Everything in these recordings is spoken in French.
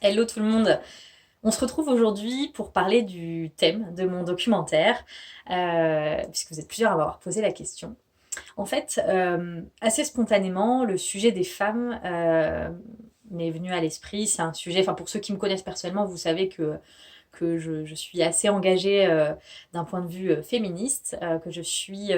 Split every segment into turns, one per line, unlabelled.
Hello tout le monde. On se retrouve aujourd'hui pour parler du thème de mon documentaire, puisque vous êtes plusieurs à m'avoir posé la question. En fait, assez spontanément, le sujet des femmes m'est venu à l'esprit. C'est un sujet, enfin pour ceux qui me connaissent personnellement, vous savez que je suis assez engagée d'un point de vue féministe, que je suis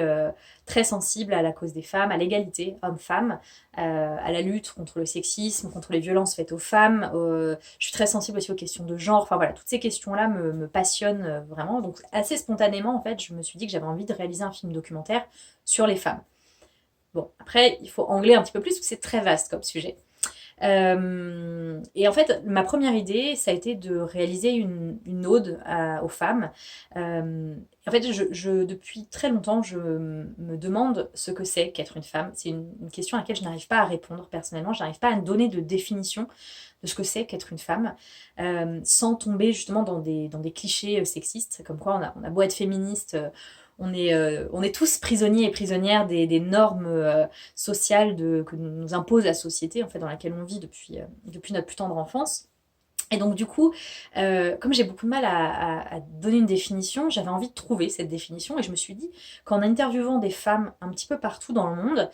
très sensible à la cause des femmes, à l'égalité homme-femme, à la lutte contre le sexisme, contre les violences faites aux femmes. Je suis très sensible aussi aux questions de genre. Enfin voilà, toutes ces questions-là me passionnent vraiment. Donc assez spontanément, en fait, je me suis dit que j'avais envie de réaliser un film documentaire sur les femmes. Bon, après, il faut angler un petit peu plus parce que c'est très vaste comme sujet. Et en fait, ma première idée, ça a été de réaliser une ode aux femmes. En fait, depuis très longtemps, je me demande ce que c'est qu'être une femme. C'est une question à laquelle je n'arrive pas à répondre personnellement. Je n'arrive pas à donner de définition de ce que c'est qu'être une femme, sans tomber justement dans des clichés sexistes, comme quoi on a beau être féministe, on est tous prisonniers et prisonnières des normes sociales que nous impose la société en fait, dans laquelle on vit depuis notre plus tendre enfance. Et donc du coup, comme j'ai beaucoup de mal à donner une définition, j'avais envie de trouver cette définition et je me suis dit qu'en interviewant des femmes un petit peu partout dans le monde,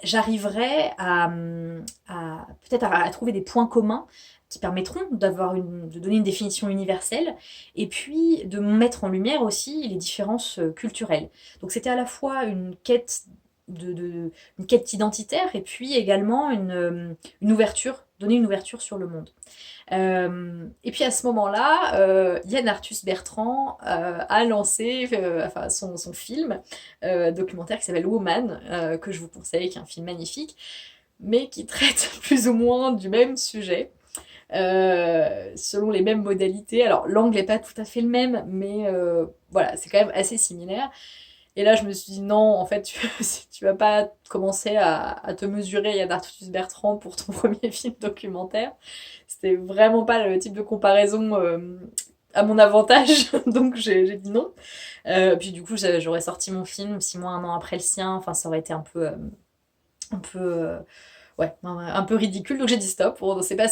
j'arriverais à peut-être à trouver des points communs qui permettront de donner une définition universelle et puis de mettre en lumière aussi les différences culturelles. Donc c'était à la fois une quête identitaire et puis également une ouverture, donner une ouverture sur le monde. Et puis à ce moment-là, Yann Arthus Bertrand a lancé enfin, son film documentaire qui s'appelle Woman, que je vous conseille, qui est un film magnifique, mais qui traite plus ou moins du même sujet. Selon les mêmes modalités. Alors l'angle n'est pas tout à fait le même, mais voilà, c'est quand même assez similaire. Et là, je me suis dit non, en fait, tu vas pas commencer à te mesurer à Yann Arthus Bertrand pour ton premier film documentaire. C'était vraiment pas le type de comparaison à mon avantage, donc j'ai dit non. Puis du coup, j'aurais sorti mon film 6 mois, un an après le sien. Enfin, ça aurait été un peu ouais, un peu ridicule. Donc j'ai dit stop. Bon, c'est pas,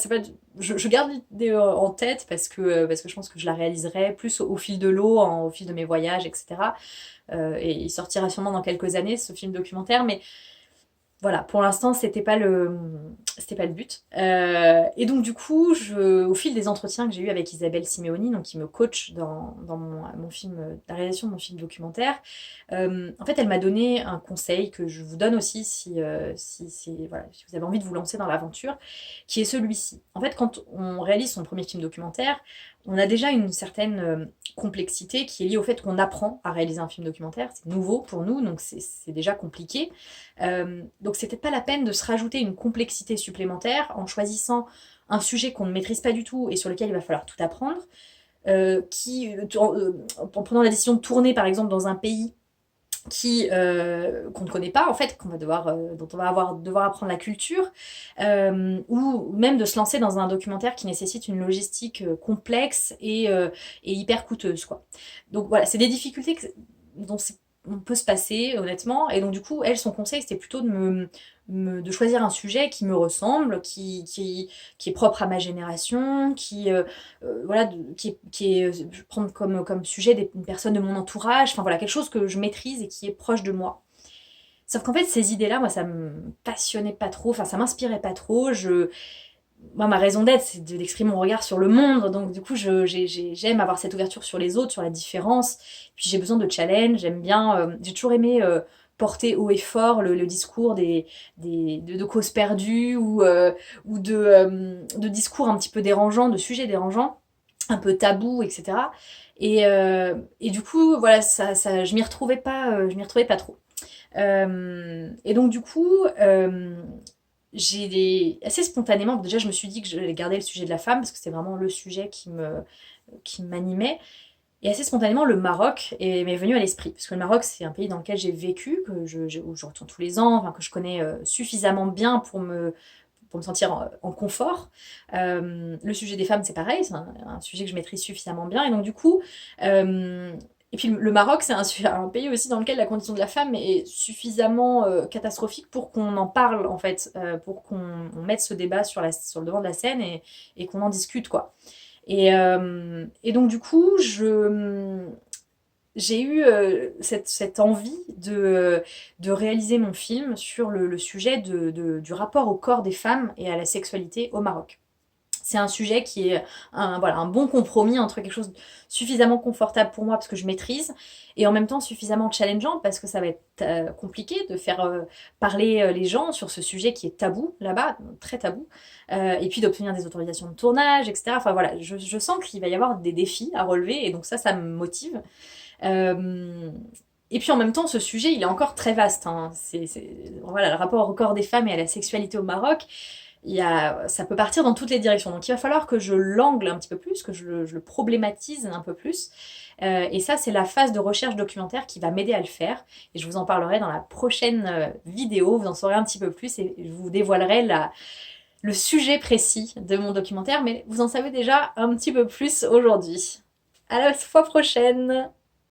je garde l'idée en tête parce que je pense que je la réaliserai plus au fil de l'eau, au fil de mes voyages, etc. Et il sortira sûrement dans quelques années ce film documentaire, mais voilà, pour l'instant, c'était pas le but. Et donc, du coup, au fil des entretiens que j'ai eus avec Isabelle Simeoni, donc qui me coach dans mon film, la réalisation de mon film documentaire, en fait, elle m'a donné un conseil que je vous donne aussi voilà, si vous avez envie de vous lancer dans l'aventure, qui est celui-ci. En fait, quand on réalise son premier film documentaire, on a déjà une certaine complexité qui est liée au fait qu'on apprend à réaliser un film documentaire. C'est nouveau pour nous, donc c'est déjà compliqué. Donc c'était pas la peine de se rajouter une complexité supplémentaire en choisissant un sujet qu'on ne maîtrise pas du tout et sur lequel il va falloir tout apprendre, en prenant la décision de tourner par exemple dans un pays qu'on ne connaît pas en fait, dont on va devoir apprendre la culture, ou même de se lancer dans un documentaire qui nécessite une logistique complexe et hyper coûteuse quoi. Donc voilà, c'est des difficultés dont on peut se passer honnêtement, et donc du coup elle, son conseil c'était plutôt de choisir un sujet qui me ressemble, qui est propre à ma génération, voilà, je prends comme sujet une personne de mon entourage, enfin voilà, quelque chose que je maîtrise et qui est proche de moi. Sauf qu'en fait, ces idées-là, moi, ça me passionnait pas trop, enfin, ça m'inspirait pas trop. Moi, ma raison d'être, c'est d'exprimer mon regard sur le monde, donc du coup, j'aime avoir cette ouverture sur les autres, sur la différence. Puis j'ai besoin de challenge, j'aime bien, j'ai toujours aimé porter haut et fort le discours de causes perdues ou de discours un petit peu dérangeants, de sujets dérangeants, un peu tabous, etc. Et du coup, voilà, je m'y retrouvais pas trop. Et donc du coup, assez spontanément, déjà je me suis dit que j'allais garder le sujet de la femme parce que c'était vraiment le sujet qui m'animait. Et assez spontanément, le Maroc m'est venu à l'esprit. Parce que le Maroc, c'est un pays dans lequel j'ai vécu, où je retourne tous les ans, enfin, que je connais suffisamment bien pour me sentir en confort. Le sujet des femmes, c'est pareil, c'est un sujet que je maîtrise suffisamment bien. Et donc, du coup, euh, Et puis le Maroc, c'est un pays aussi dans lequel la condition de la femme est suffisamment catastrophique pour qu'on en parle, en fait, pour qu'on mette ce débat sur le devant de la scène et qu'on en discute, quoi. Et donc, du coup, j'ai eu cette envie de réaliser mon film sur le sujet du rapport au corps des femmes et à la sexualité au Maroc. C'est un sujet qui est voilà, un bon compromis entre quelque chose de suffisamment confortable pour moi parce que je maîtrise et en même temps suffisamment challengeant parce que ça va être compliqué de faire parler les gens sur ce sujet qui est tabou là-bas, très tabou, et puis d'obtenir des autorisations de tournage, etc. Enfin voilà, je sens qu'il va y avoir des défis à relever et donc ça me motive. Euh, et puis en même temps, ce sujet, il est encore très vaste, hein. Voilà, le rapport au corps des femmes et à la sexualité au Maroc, ça peut partir dans toutes les directions. Donc il va falloir que je l'angle un petit peu plus, que je le problématise un peu plus. Et ça, c'est la phase de recherche documentaire qui va m'aider à le faire. Et je vous en parlerai dans la prochaine vidéo. Vous en saurez un petit peu plus et je vous dévoilerai le sujet précis de mon documentaire. Mais vous en savez déjà un petit peu plus aujourd'hui. À la fois prochaine!